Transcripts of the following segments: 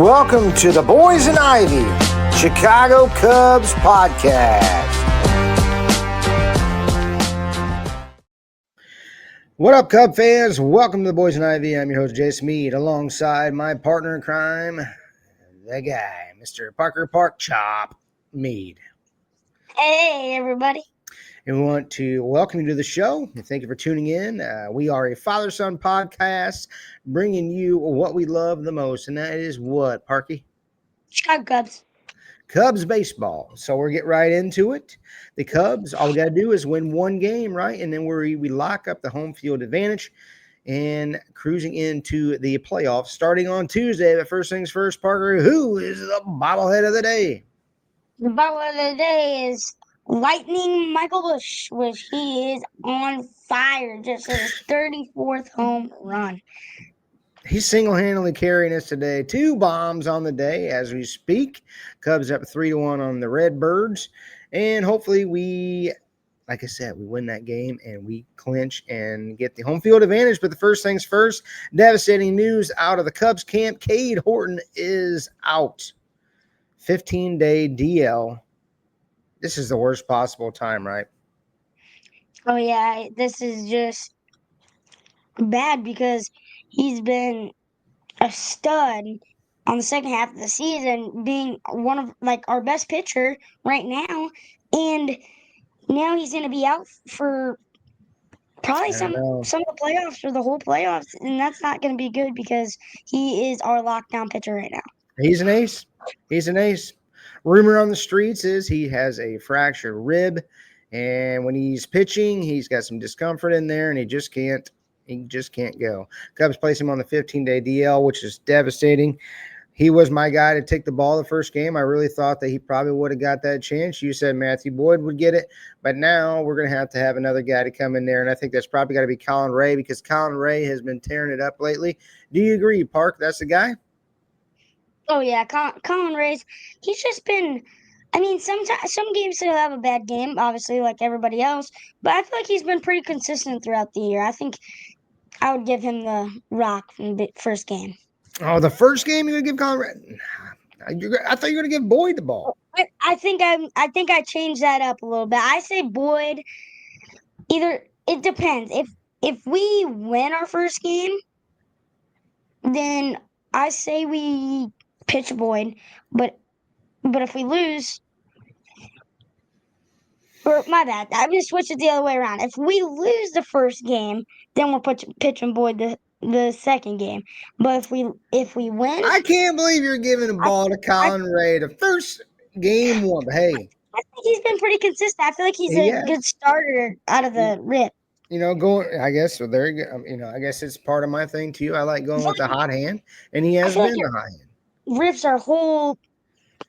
Welcome to the Boys and Ivy Chicago Cubs podcast. What up, Cub fans? Welcome to the Boys and Ivy. I'm your host, Jason Mead, alongside my partner in crime, the guy, Mr. Parker Park Chop Mead. Hey, everybody. And we want to welcome you to the show. And thank you for tuning in. We are a father-son podcast bringing you what we love the most, and that is what, Parky? Chicago Cubs. Cubs baseball. So we'll get right into it. The Cubs, all we got to do is win one game, right? And then we lock up the home field advantage and cruising into the playoffs starting on Tuesday. But first things first, Parker, who is the bobblehead of the day? The bobblehead of the day is Lightning Michael Busch, which he is on fire. Just his 34th home run. He's single-handedly carrying us today. 2 bombs on the day as we speak. Cubs up 3-1 on the Redbirds. And hopefully we, like I said, we win that game and we clinch and get the home field advantage. But the first things first, devastating news out of the Cubs camp. Cade Horton is out. 15-day DL. This is the worst possible time, right? Oh, yeah. This is just bad because he's been a stud on the second half of the season, being one of our best pitcher right now. And now he's going to be out for probably some of the playoffs or the whole playoffs, and that's not going to be good because he is our lockdown pitcher right now. He's an ace. He's an ace. Rumor on the streets is he has a fractured rib, and when he's pitching, he's got some discomfort in there, and he just can't go. Cubs place him on the 15-day DL, which is devastating. He was my guy to take the ball the first game. I really thought that he probably would have got that chance. You said Matthew Boyd would get it, but now we're going to have another guy to come in there, and I think that's probably got to be Colin Ray because Colin Ray has been tearing it up lately. Do you agree, Park? That's the guy? Oh, yeah. Colin Ray's, he's just been, sometimes some games he'll have a bad game, obviously, like everybody else, but I feel like he's been pretty consistent throughout the year. I think I would give him the rock from the first game. Oh, the first game you're gonna give Colin Ray? I thought you were gonna give Boyd the ball. I think I changed that up a little bit. I say Boyd. It depends. If we win our first game, then I say we pitch Boyd. But if we lose, or my bad, I'm gonna switch it the other way around. If we lose the first game, then we're pitching Boyd the second game. But if we win, I can't believe you're giving the ball to Colin Ray the first game one. Hey, I think he's been pretty consistent. I feel like he's a good starter out of the rip. I guess so. There you go. I guess it's part of my thing too. I like going with the hot hand, and he has been the hot hand. Rips our whole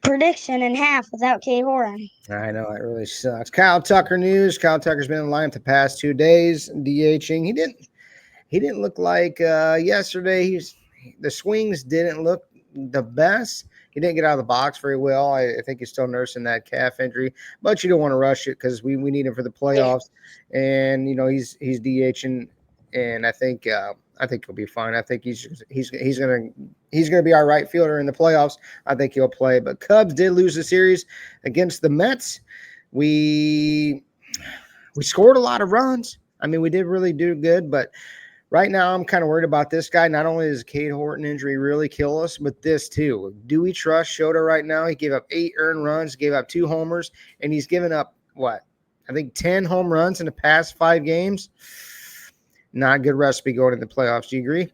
prediction in half without Cade Horton. I know, it really sucks. Kyle Tucker news. Kyle Tucker's been in the lineup the past 2 days, DHing. He didn't look like yesterday. The swings didn't look the best. He didn't get out of the box very well. I think he's still nursing that calf injury, but you don't want to rush it because we need him for the playoffs. Yeah. And he's DHing, and I think he'll be fine. I think he's gonna be our right fielder in the playoffs. I think he'll play. But Cubs did lose the series against the Mets. We scored a lot of runs. I mean, we did really do good, but right now I'm kind of worried about this guy. Not only does Cade Horton injury really kill us, but this too. Do we trust Shota right now? He gave up 8 earned runs, gave up 2 homers, and he's given up what? I think 10 home runs in the past 5 games. Not a good recipe going into the playoffs. Do you agree?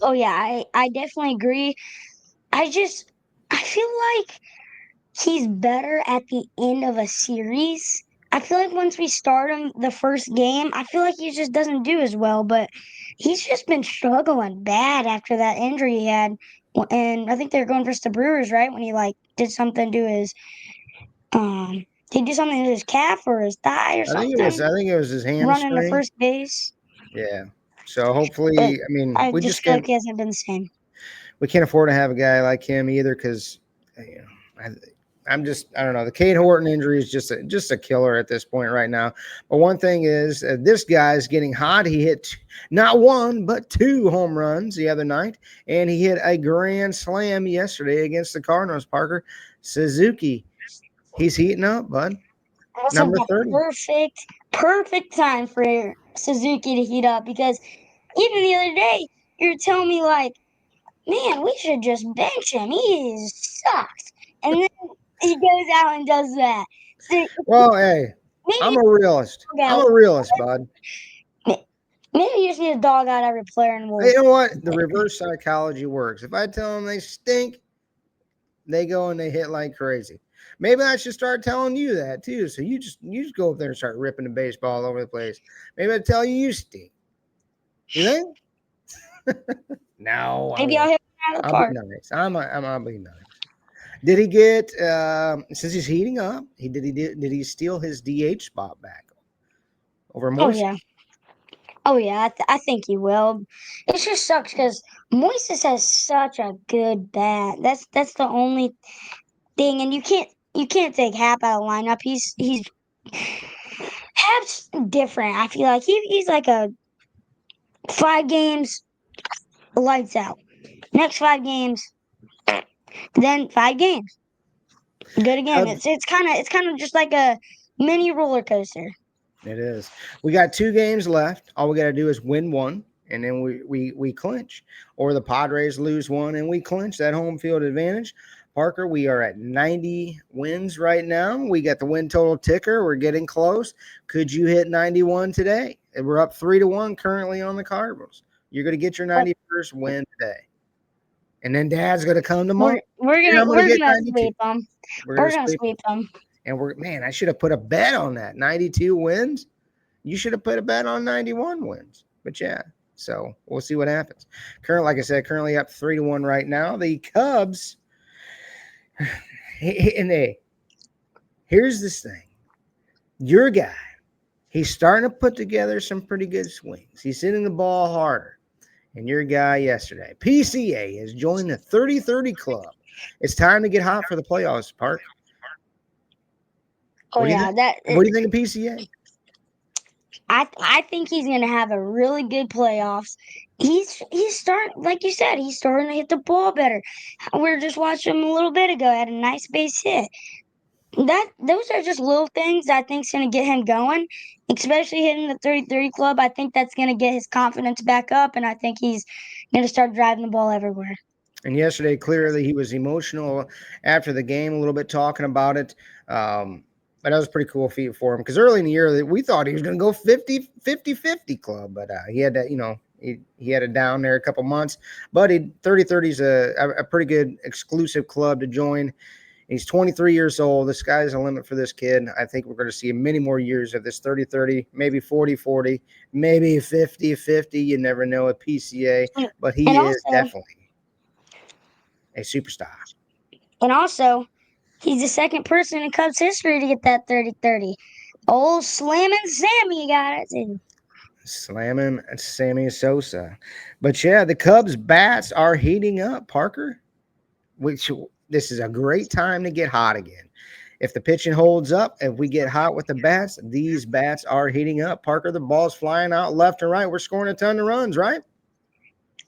Oh, yeah, I definitely agree. I feel like he's better at the end of a series. I feel like once we start him the first game, I feel like he just doesn't do as well. But he's just been struggling bad after that injury he had. And I think they're going versus the Brewers, right? When he did something to his he did something to his calf or his thigh or something. I think it was his hamstring. Running to first base. Yeah. So hopefully, I just feel like he hasn't been the same. We can't afford to have a guy like him either because I don't know. The Cade Horton injury is just a killer at this point right now. But one thing is, this guy's getting hot. He hit not one, but 2 home runs the other night, and he hit a grand slam yesterday against the Cardinals, Parker. Suzuki, he's heating up, bud. Also, Number the 30. perfect time for Suzuki to heat up because even the other day, you were telling me like, man, we should just bench him. He sucks. And then he goes out and does that. So Well, hey, maybe I'm a realist. dog I'm out. a realist, bud. Maybe you just need a dog out every player, and You we'll. know what? The reverse psychology works. If I tell them they stink, they go and they hit like crazy. Maybe I should start telling you that too. So you just go up there and start ripping the baseball all over the place. Maybe I tell you you stink. You think? No, I Maybe I'll won't. hit him out of the I'll be park. nice. I'll be nice. Did he get since he's heating up? Did he steal his DH spot back over Oh Moise? yeah, oh yeah. I think he will. It just sucks because Moises has such a good bat. That's the only thing, and you can't take Hap out of lineup. He's Hap's different. I feel like he's like a 5 games lights out. Next 5 games, then 5 games good again. Uh, It's kind of just like a mini roller coaster. It is. We got 2 games left. All we got to do is win one, and then we clinch. Or the Padres lose one, and we clinch that home field advantage. Parker, we are at 90 wins right now. We got the win total ticker. We're getting close. Could you hit 91 today? And we're up 3-1 currently on the Cardinals. You're going to get your But 91st win today. And then Dad's going to come tomorrow. we're And gonna I'm going to we're get gonna 92. sweep them. We're going We're to gonna sweep. sweep them. And man, I should have put a bet on that. 92 wins. You should have put a bet on 91 wins. But yeah, so we'll see what happens. Like I said, currently up 3-1 right now. The Cubs, and here's this thing. Your guy, he's starting to put together some pretty good swings. He's hitting the ball harder. And your guy yesterday, PCA, has joined the 30-30 club. It's time to get hot for the playoffs, Park. Oh What do you yeah, think? that What do you think of PCA? I think he's gonna have a really good playoffs. He's starting, like you said, he's starting to hit the ball better. We were just watching him a little bit ago. Had a nice base hit. Those are just little things that I think's gonna get him going, especially hitting the 30-30 club. I think that's gonna get his confidence back up, and I think he's gonna start driving the ball everywhere. And yesterday, clearly, he was emotional after the game, a little bit talking about it. But that was a pretty cool feat for him because early in the year, we thought he was going to go 50 club, but he had that, he had it down there a couple months. But 30-30 is a pretty good exclusive club to join. He's 23 years old. The sky's the limit for this kid. I think we're going to see many more years of this 30-30, maybe 40-40, maybe 50-50. You never know at PCA, but he And is also, definitely a superstar. and also, he's the second person in Cubs history to get that 30-30. Old slamming Sammy got it too. Slamming Sammy Sosa. But yeah, the Cubs bats are heating up, Parker. Which this is a great time to get hot again. If the pitching holds up, if we get hot with the bats, these bats are heating up. Parker, the ball's flying out left and right. We're scoring a ton of runs, right?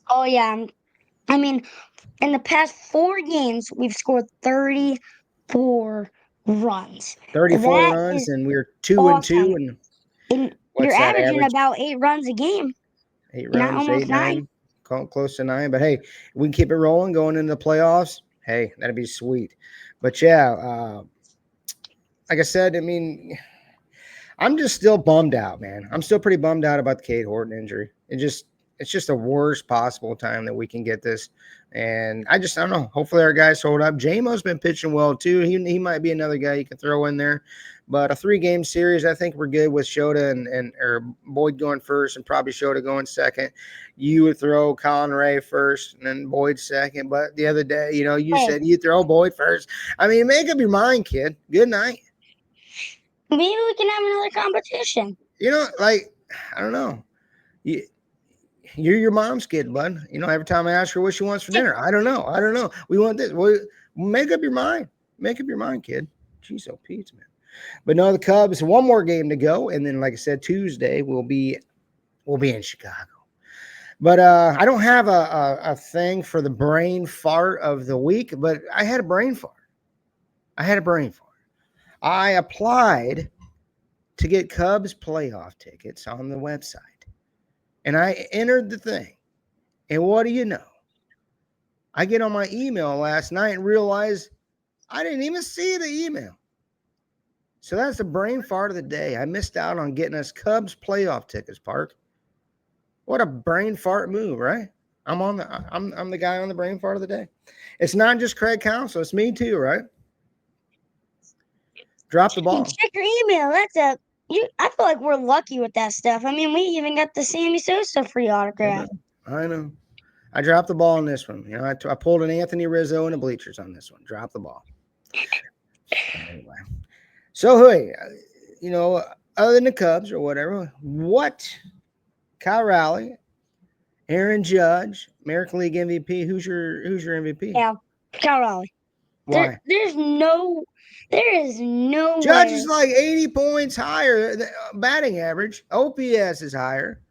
Oh yeah, I mean, in the past 4 games, we've scored 34 runs. 34 That runs, is and we're 2-2. awesome. And And you're what's that averaging average? about 8 runs a game, 8 runs, almost eight, nine. nine, close to 9. But hey, we can keep it rolling going into the playoffs. Hey, that'd be sweet. But yeah, like I said, I mean, I'm just still bummed out, man. I'm still pretty bummed out about the Cade Horton injury. It's just the worst possible time that we can get this. And I don't know. Hopefully our guys hold up. JMO's been pitching well too. He might be another guy you can throw in there. But a 3-game series, I think we're good with Shota and or Boyd going first and probably Shota going second. You would throw Colin Ray first and then Boyd second. But the other day, you Hey, said you throw Boyd first. I mean, make up your mind, kid. Good night. maybe we can have another competition. Like, I don't know. You're your mom's kid, bud. Every time I ask her what she wants for dinner, I don't know. We want this. Well, make up your mind. Make up your mind, kid. Jeez, oh Pete, man. But no, the Cubs, one more game to go, and then, like I said, Tuesday we'll be in Chicago. But I don't have a thing for the brain fart of the week, but I had a brain fart. I applied to get Cubs playoff tickets on the website, and I entered the thing. And what do you know? I get on my email last night and realize I didn't even see the email. So that's the brain fart of the day. I missed out on getting us Cubs playoff tickets, Park. What a brain fart move, right? I'm the guy on the brain fart of the day. It's not just Craig Counsell, it's me too, right? Drop the ball. Check your email. I feel like we're lucky with that stuff. I mean, we even got the Sammy Sosa free autograph. I know. I dropped the ball on this one. You know, I pulled an Anthony Rizzo in the bleachers on this one. Drop the ball. Anyway. So, hey, you know, other than the Cubs or whatever, what Kyle Raleigh, Aaron Judge, American League MVP, who's your MVP? Yeah, Kyle Raleigh. Why? There is no Judge way. is like 80 points higher batting average. OPS is higher.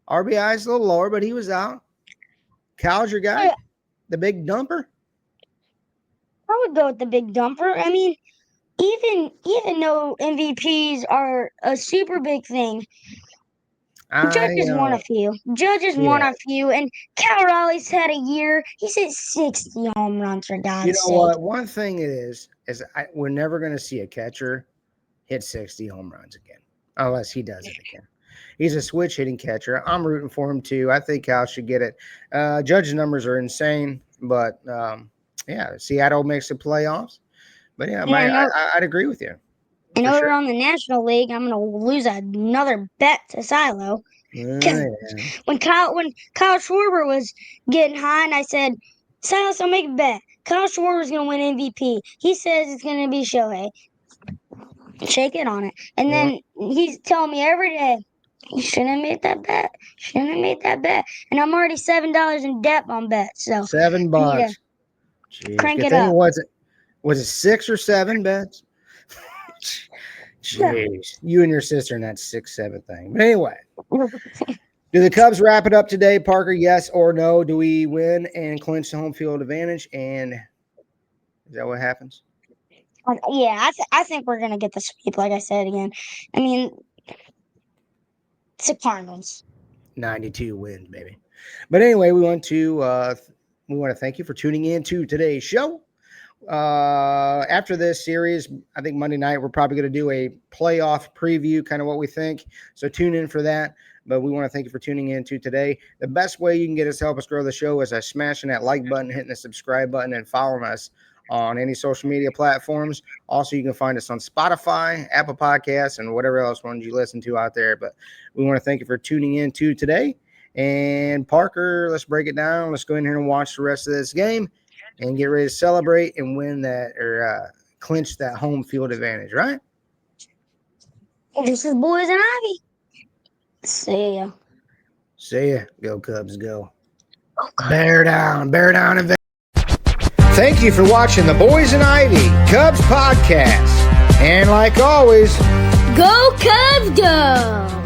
RBI is a little lower, but he was out. Kyle's your guy? The big dumper? I would go with the big dumper. I mean, even though MVPs are a super big thing, Judges won a few. And Cal Raleigh's had a year. He's hit 60 home runs, for God's sake. You know what? One thing it is we're never going to see a catcher hit 60 home runs again, unless he does it again. He's a switch hitting catcher. I'm rooting for him too. I think Cal should get it. Judge's numbers are insane, but yeah, Seattle makes the playoffs. But yeah, I'd agree with you. And over on the National League, I'm going to lose another bet to Silo. Because when Kyle Schwarber was getting high, and I said, Silas, I'll make a bet. Kyle Schwarber's going to win MVP. He says it's going to be Shohei. Shake it on it. And then he's telling me every day, you shouldn't have made that bet. And I'm already $7 in debt on bets. So $7. Crank it up. Was it 6 or 7 bets? Jeez, you and your sister in that 6-7 thing. But anyway, do the Cubs wrap it up today, Parker? Yes or no? Do we win and clinch the home field advantage? And is that what happens? Yeah, I think we're gonna get the sweep. Like I said again, I mean, it's the Cardinals. 92 wins, baby. But anyway, we want to thank you for tuning in to today's show. After this series, I think Monday night, we're probably going to do a playoff preview, kind of what we think. So tune in for that. But we want to thank you for tuning in to today. The best way you can get us to help us grow the show is by smashing that like button, hitting the subscribe button, and following us on any social media platforms. Also, you can find us on Spotify, Apple Podcasts, and whatever else ones you listen to out there. But we want to thank you for tuning in to today. And Parker, let's break it down. Let's go in here and watch the rest of this game and get ready to celebrate and win that or clinch that home field advantage, right? This is Boys and Ivy. See ya. See ya. Go Cubs, go. Bear down. And thank you for watching the Boys and Ivy Cubs podcast. And like always, go Cubs, go!